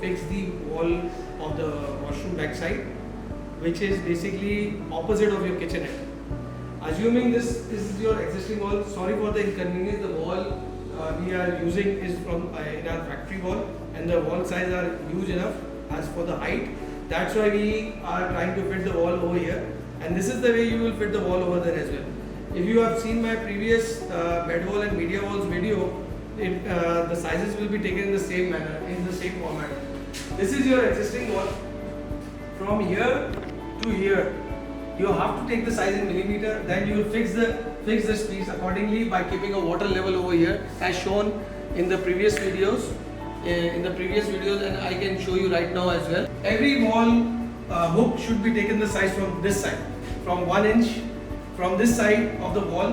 fix the wall of the washroom backside, which is basically opposite of your kitchenette. Assuming this is your existing wall, sorry for the inconvenience, the wall we are using is from in our factory wall, and the wall size are huge enough as for the height. That's why we are trying to fit the wall over here, and this is the way you will fit the wall over there as well. If you have seen my previous bed wall and media walls video, the sizes will be taken in the same manner, in the same format. This is your existing wall. From here to here, you have to take the size in millimeter. Then you will fix this piece accordingly by keeping a water level over here, as shown in the previous videos. And I can show you right now as well. Every wall hook should be taken the size from this side, from 1 inch from this side of the wall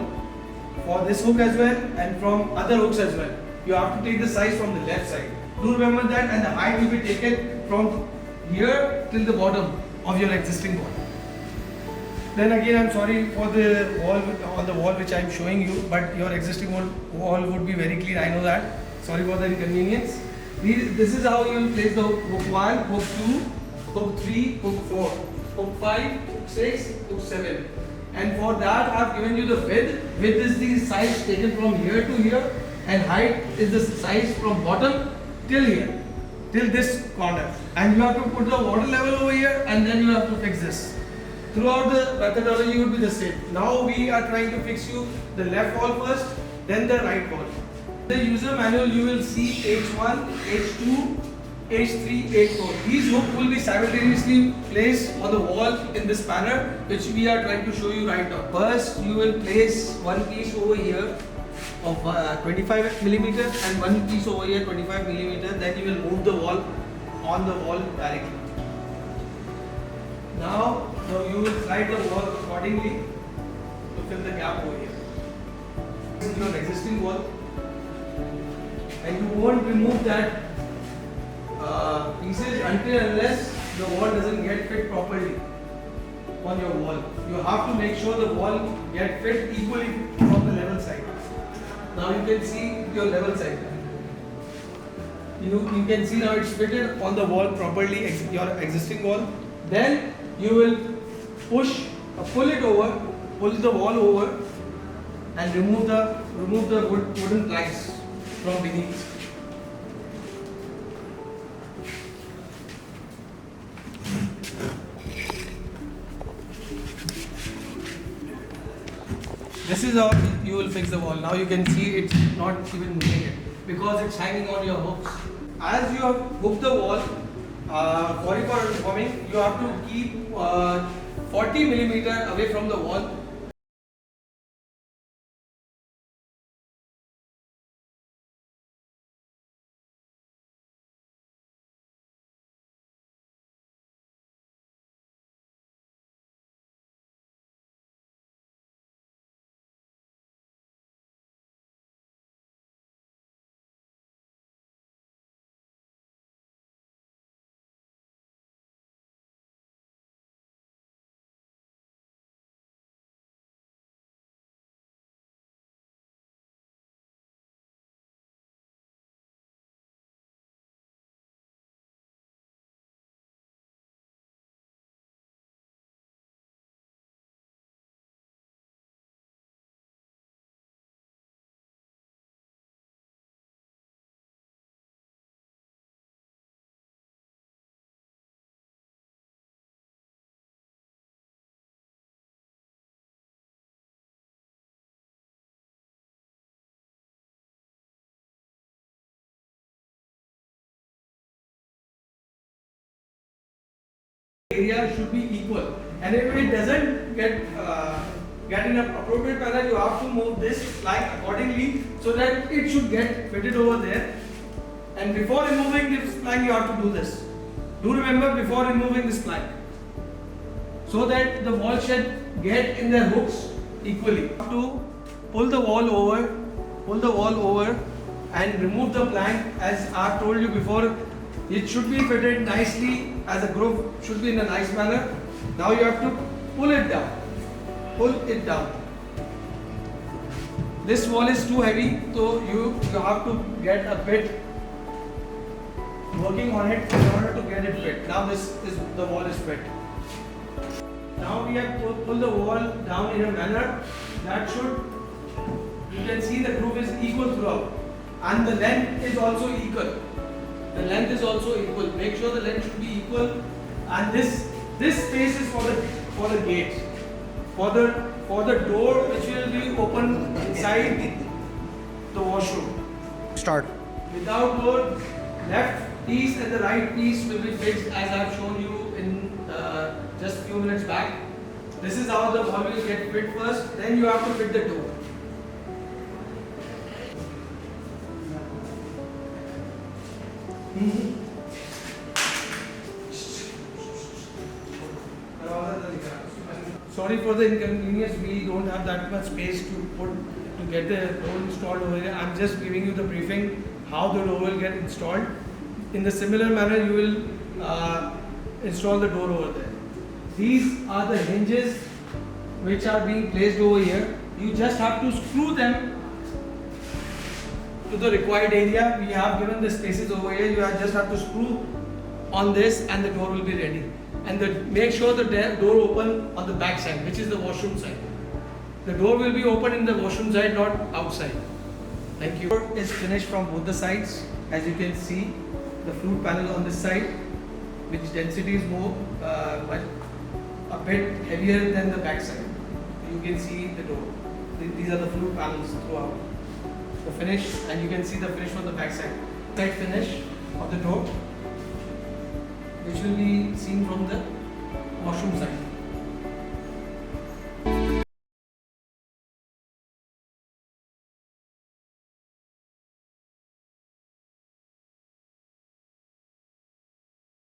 for this hook as well, and from other hooks as well. You have to take the size from the left side. Do remember that, and the height will be taken from here till the bottom of your existing wall. Then again, I'm sorry for the wall on the wall which I'm showing you, but your existing wall would be very clean. I know that. Sorry for the inconvenience. This is how you will place the hook 1, hook 2, hook 3, hook 4, hook 5, hook 6, hook 7. And for that, I have given you the width. Width is the size taken from here to here, and height is the size from bottom till here, till this corner. And you have to put the water level over here, and then you have to fix this. Throughout the methodology would be the same. Now we are trying to fix you the left wall first, then the right wall. The user manual you will see H1, H2, H3, H4. These hooks will be simultaneously placed on the wall in this manner, which we are trying to show you right now. First, you will place one piece over here of 25 millimeter and one piece over here 25 millimeter. Then you will move the wall on the wall directly. Now you will slide the wall accordingly to fill the gap over here. This is your existing wall, and you won't remove that pieces until unless the wall doesn't get fit properly on your wall. You have to make sure the wall get fit equally from the level side. Now you can see your level side. You can see now it's fitted on the wall properly, your existing wall. Then you will pull the wall over, and remove the wooden planks from beneath. This is how you will fix the wall. Now you can see it's not even moving it because it's hanging on your hooks. As you have hooked the wall, sorry for informing, you have to keep 40 millimeter away from the wall. Area should be equal, and if it doesn't get in an appropriate manner, you have to move this plank accordingly so that it should get fitted over there. And before removing this plank, you have to do this. Do remember before removing this plank, so that the wall should get in their hooks equally. You have to pull the wall over, and remove the plank as I told you before. It should be fitted nicely, as a groove should be in a nice manner. Now you have to pull it down. This wall is too heavy, so you have to get a bit working on it in order to get it fit. Now the wall is fit. Now we have pulled the wall down in a manner that should, you can see the groove is equal throughout, and the length is also equal. The length is also equal. Make sure the length should be equal, and this space is for the gate, for the door which will be open inside the washroom. Start. Without door, left piece and the right piece will be fixed as I have shown you in just few minutes back. This is how the wall will get fit first, then you have to fit the door. Sorry for the inconvenience, we don't have that much space to get the door installed over here. I'm just giving you the briefing how the door will get installed. In the similar manner, you will install the door over there. These are the hinges which are being placed over here. You just have to screw them to the required area. We have given the spaces over here. You just have to screw on this and the door will be ready. And make sure the door open on the back side, which is the washroom side. The door will be open in the washroom side, not outside. Thank you. Door is finished from both the sides. As you can see, the flute panel on this side, which density is more, but a bit heavier than the back side. You can see the door. These are the flute panels throughout. The finish, and you can see the finish on the back side. Side finish of the door, which will be seen from the washroom side.